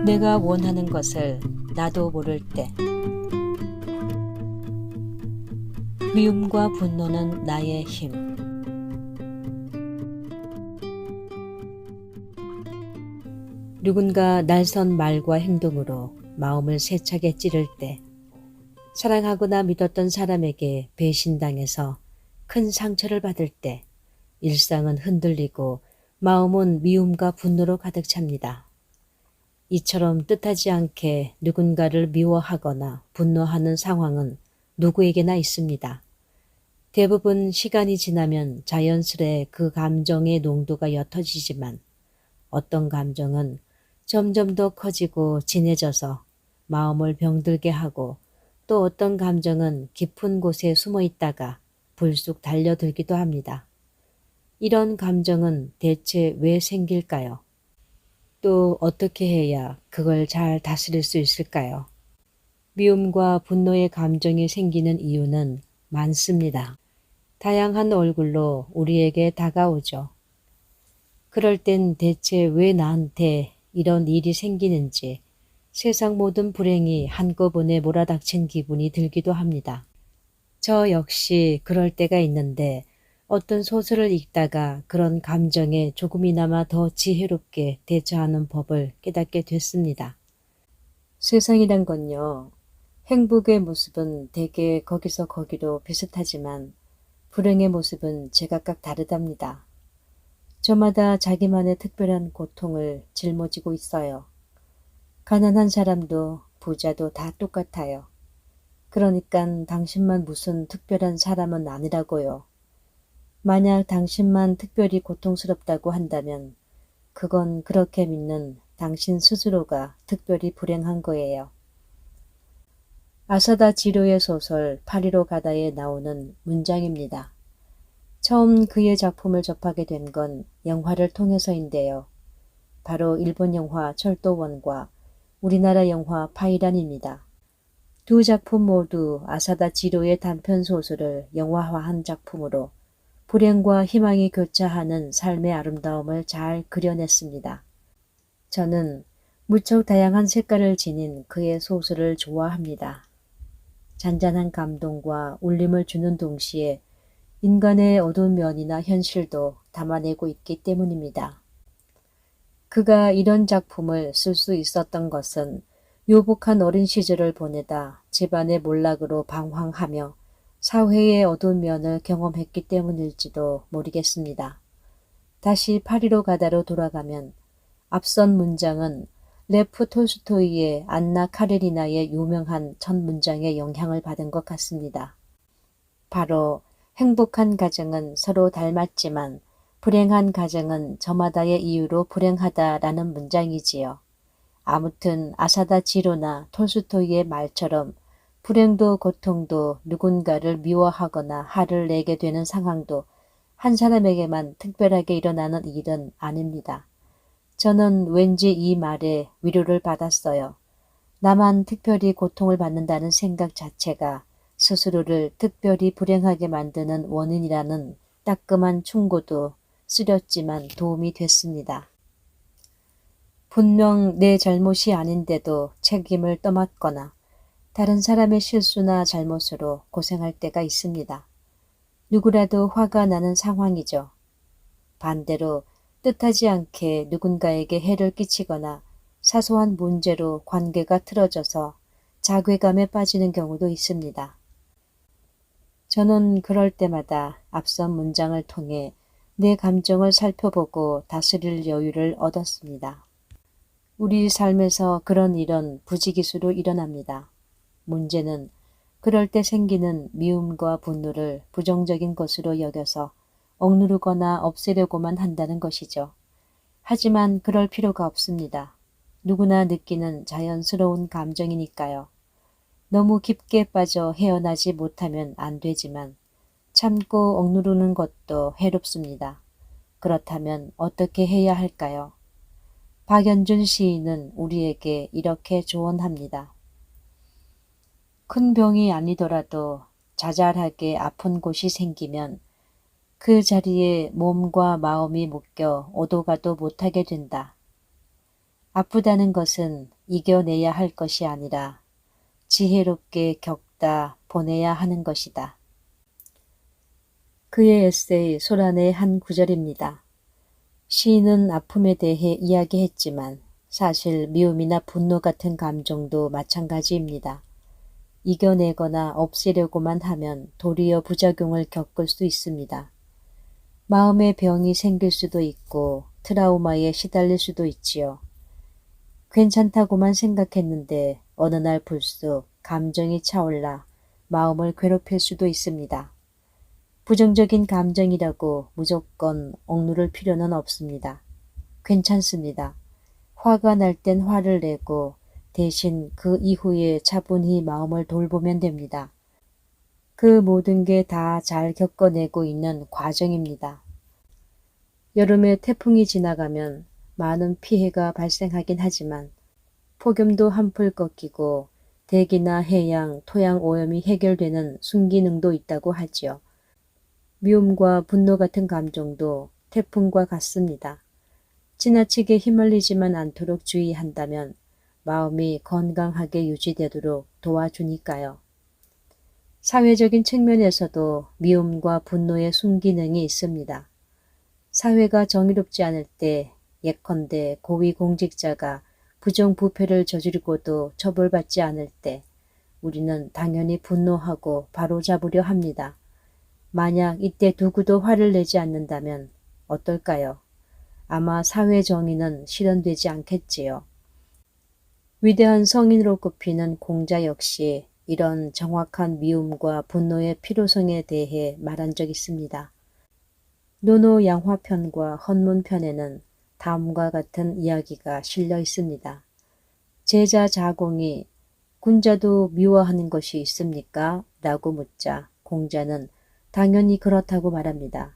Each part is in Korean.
내가 원하는 것을 나도 모를 때 미움과 분노는 나의 힘. 누군가 날선 말과 행동으로 마음을 세차게 찌를 때, 사랑하거나 믿었던 사람에게 배신당해서 큰 상처를 받을 때 일상은 흔들리고 마음은 미움과 분노로 가득 찹니다. 이처럼 뜻하지 않게 누군가를 미워하거나 분노하는 상황은 누구에게나 있습니다. 대부분 시간이 지나면 자연스레 그 감정의 농도가 옅어지지만 어떤 감정은 점점 더 커지고 진해져서 마음을 병들게 하고, 또 어떤 감정은 깊은 곳에 숨어 있다가 불쑥 달려들기도 합니다. 이런 감정은 대체 왜 생길까요? 또 어떻게 해야 그걸 잘 다스릴 수 있을까요? 미움과 분노의 감정이 생기는 이유는 많습니다. 다양한 얼굴로 우리에게 다가오죠. 그럴 땐 대체 왜 나한테 이런 일이 생기는지 세상 모든 불행이 한꺼번에 몰아닥친 기분이 들기도 합니다. 저 역시 그럴 때가 있는데, 어떤 소설을 읽다가 그런 감정에 조금이나마 더 지혜롭게 대처하는 법을 깨닫게 됐습니다. 세상이란 건요, 행복의 모습은 대개 거기서 거기로 비슷하지만 불행의 모습은 제각각 다르답니다. 저마다 자기만의 특별한 고통을 짊어지고 있어요. 가난한 사람도 부자도 다 똑같아요. 그러니깐 당신만 무슨 특별한 사람은 아니라고요. 만약 당신만 특별히 고통스럽다고 한다면 그건 그렇게 믿는 당신 스스로가 특별히 불행한 거예요. 아사다 지로의 소설 파리로 가다에 나오는 문장입니다. 처음 그의 작품을 접하게 된 건 영화를 통해서인데요. 바로 일본 영화 철도원과 우리나라 영화 파이란입니다. 두 작품 모두 아사다 지로의 단편 소설을 영화화한 작품으로 불행과 희망이 교차하는 삶의 아름다움을 잘 그려냈습니다. 저는 무척 다양한 색깔을 지닌 그의 소설을 좋아합니다. 잔잔한 감동과 울림을 주는 동시에 인간의 어두운 면이나 현실도 담아내고 있기 때문입니다. 그가 이런 작품을 쓸 수 있었던 것은 요복한 어린 시절을 보내다 집안의 몰락으로 방황하며 사회의 어두운 면을 경험했기 때문일지도 모르겠습니다. 다시 파리로 가다로 돌아가면 앞선 문장은 레프 톨스토이의 안나 카레리나의 유명한 첫 문장의 영향을 받은 것 같습니다. 바로 행복한 가정은 서로 닮았지만 불행한 가정은 저마다의 이유로 불행하다라는 문장이지요. 아무튼 아사다 지로나 톨스토이의 말처럼 불행도 고통도 누군가를 미워하거나 화를 내게 되는 상황도 한 사람에게만 특별하게 일어나는 일은 아닙니다. 저는 왠지 이 말에 위로를 받았어요. 나만 특별히 고통을 받는다는 생각 자체가 스스로를 특별히 불행하게 만드는 원인이라는 따끔한 충고도 쓰렸지만 도움이 됐습니다. 분명 내 잘못이 아닌데도 책임을 떠맡거나 다른 사람의 실수나 잘못으로 고생할 때가 있습니다. 누구라도 화가 나는 상황이죠. 반대로 뜻하지 않게 누군가에게 해를 끼치거나 사소한 문제로 관계가 틀어져서 자괴감에 빠지는 경우도 있습니다. 저는 그럴 때마다 앞선 문장을 통해 내 감정을 살펴보고 다스릴 여유를 얻었습니다. 우리 삶에서 그런 일은 부지기수로 일어납니다. 문제는 그럴 때 생기는 미움과 분노를 부정적인 것으로 여겨서 억누르거나 없애려고만 한다는 것이죠. 하지만 그럴 필요가 없습니다. 누구나 느끼는 자연스러운 감정이니까요. 너무 깊게 빠져 헤어나지 못하면 안 되지만 참고 억누르는 것도 해롭습니다. 그렇다면 어떻게 해야 할까요? 박연준 시인은 우리에게 이렇게 조언합니다. 큰 병이 아니더라도 자잘하게 아픈 곳이 생기면 그 자리에 몸과 마음이 묶여 오도 가도 못하게 된다. 아프다는 것은 이겨내야 할 것이 아니라 지혜롭게 겪다 보내야 하는 것이다. 그의 에세이 소란의 한 구절입니다. 시인은 아픔에 대해 이야기했지만 사실 미움이나 분노 같은 감정도 마찬가지입니다. 이겨내거나 없애려고만 하면 도리어 부작용을 겪을 수 있습니다. 마음의 병이 생길 수도 있고 트라우마에 시달릴 수도 있지요. 괜찮다고만 생각했는데 어느 날 불쑥 감정이 차올라 마음을 괴롭힐 수도 있습니다. 부정적인 감정이라고 무조건 억누를 필요는 없습니다. 괜찮습니다. 화가 날 땐 화를 내고 대신 그 이후에 차분히 마음을 돌보면 됩니다. 그 모든 게 다 잘 겪어내고 있는 과정입니다. 여름에 태풍이 지나가면 많은 피해가 발생하긴 하지만 폭염도 한풀 꺾이고 대기나 해양, 토양 오염이 해결되는 순기능도 있다고 하지요. 미움과 분노 같은 감정도 태풍과 같습니다. 지나치게 휘말리지만 않도록 주의한다면 마음이 건강하게 유지되도록 도와주니까요. 사회적인 측면에서도 미움과 분노의 순기능이 있습니다. 사회가 정의롭지 않을 때 예컨대 고위공직자가 부정부패를 저지르고도 처벌받지 않을 때 우리는 당연히 분노하고 바로잡으려 합니다. 만약 이때 누구도 화를 내지 않는다면 어떨까요? 아마 사회 정의는 실현되지 않겠지요. 위대한 성인으로 꼽히는 공자 역시 이런 정확한 미움과 분노의 필요성에 대해 말한 적 있습니다. 노노양화편과 헌문편에는 다음과 같은 이야기가 실려 있습니다. 제자 자공이 군자도 미워하는 것이 있습니까? 라고 묻자 공자는 당연히 그렇다고 말합니다.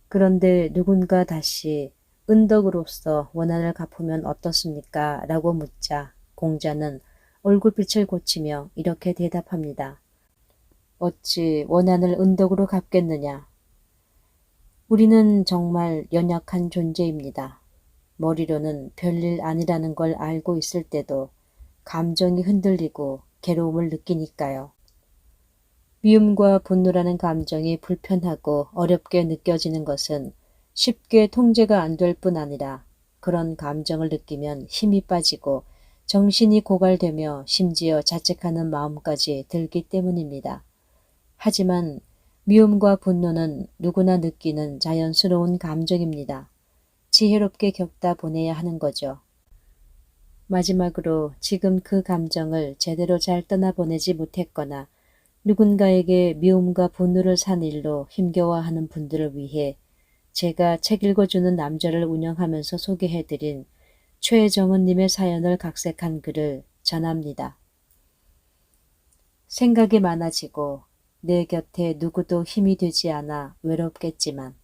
그런데 누군가 다시 은덕으로서 원한을 갚으면 어떻습니까? 라고 묻자 공자는 얼굴빛을 고치며 이렇게 대답합니다. 어찌 원한을 은덕으로 갚겠느냐? 우리는 정말 연약한 존재입니다. 머리로는 별일 아니라는 걸 알고 있을 때도 감정이 흔들리고 괴로움을 느끼니까요. 미움과 분노라는 감정이 불편하고 어렵게 느껴지는 것은 쉽게 통제가 안 될 뿐 아니라 그런 감정을 느끼면 힘이 빠지고 정신이 고갈되며 심지어 자책하는 마음까지 들기 때문입니다. 하지만 미움과 분노는 누구나 느끼는 자연스러운 감정입니다. 지혜롭게 겪다 보내야 하는 거죠. 마지막으로 지금 그 감정을 제대로 잘 떠나보내지 못했거나 누군가에게 미움과 분노를 산 일로 힘겨워하는 분들을 위해 제가 책 읽어주는 남자를 운영하면서 소개해드린 최정은님의 사연을 각색한 글을 전합니다. 생각이 많아지고 내 곁에 누구도 힘이 되지 않아 외롭겠지만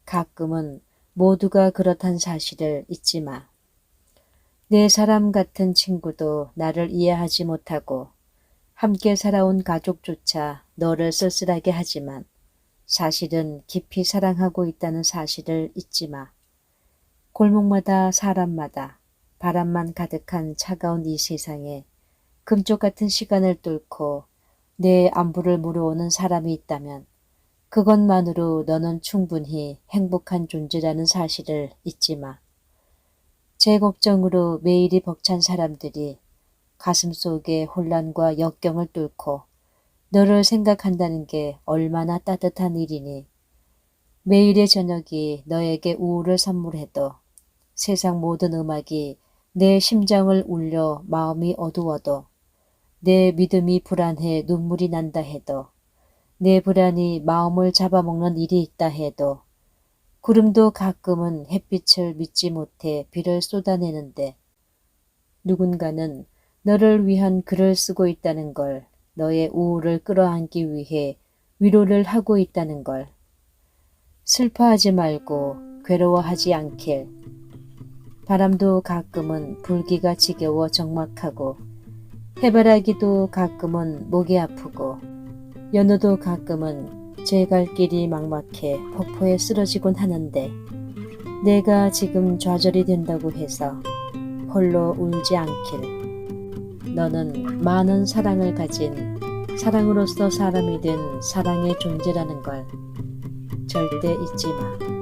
가끔은 모두가 그렇단 사실을 잊지 마. 내 사람 같은 친구도 나를 이해하지 못하고 함께 살아온 가족조차 너를 쓸쓸하게 하지만 사실은 깊이 사랑하고 있다는 사실을 잊지 마. 골목마다 사람마다 바람만 가득한 차가운 이 세상에 금쪽 같은 시간을 뚫고 내 안부를 물어오는 사람이 있다면 그것만으로 너는 충분히 행복한 존재라는 사실을 잊지 마. 제 걱정으로 매일이 벅찬 사람들이 가슴속에 혼란과 역경을 뚫고 너를 생각한다는 게 얼마나 따뜻한 일이니. 매일의 저녁이 너에게 우울을 선물해도 세상 모든 음악이 내 심장을 울려 마음이 어두워도 내 믿음이 불안해 눈물이 난다 해도 내 불안이 마음을 잡아먹는 일이 있다 해도 구름도 가끔은 햇빛을 믿지 못해 비를 쏟아내는데 누군가는 너를 위한 글을 쓰고 있다는 걸, 너의 우울을 끌어안기 위해 위로를 하고 있다는 걸. 슬퍼하지 말고 괴로워하지 않길. 바람도 가끔은 불기가 지겨워 적막하고 해바라기도 가끔은 목이 아프고 연어도 가끔은 제 갈 길이 막막해 폭포에 쓰러지곤 하는데 내가 지금 좌절이 된다고 해서 홀로 울지 않길. 너는 많은 사랑을 가진 사랑으로서 사람이 된 사랑의 존재라는 걸 절대 잊지 마.